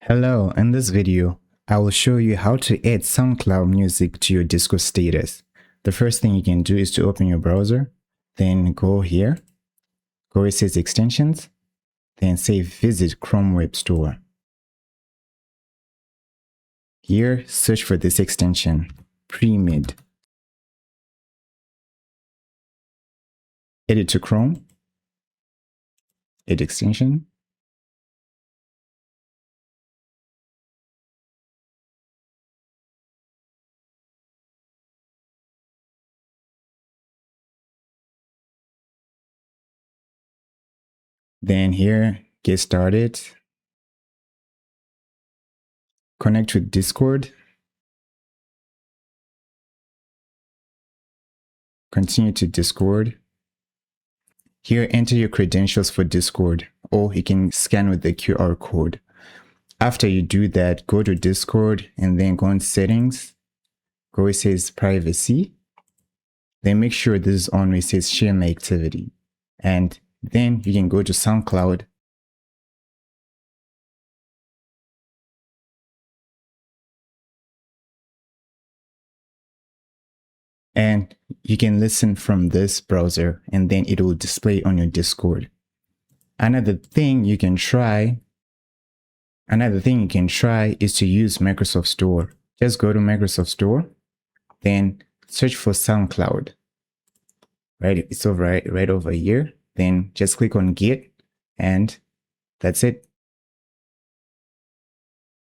Hello, in this video, I will show you how to add SoundCloud music to your Discord status. The first thing you can do is to open your browser, then go here, go where it says extensions, then say visit Chrome Web Store. Here, search for this extension, Pre-Mid. Add it to Chrome, add extension, then here, get started, connect with Discord, continue to Discord. Here, enter your credentials for Discord, or you can scan with the QR code. After you do that, go to Discord and then go on settings, go where it says privacy, then make sure this is on where it says share my activity. And then you can go to SoundCloud. And you can listen from this browser and then it will display on your Discord. Another thing you can try is to use Microsoft Store. Just go to Microsoft Store, then search for SoundCloud. Right, it's right over here. Then just click on Get, and that's it.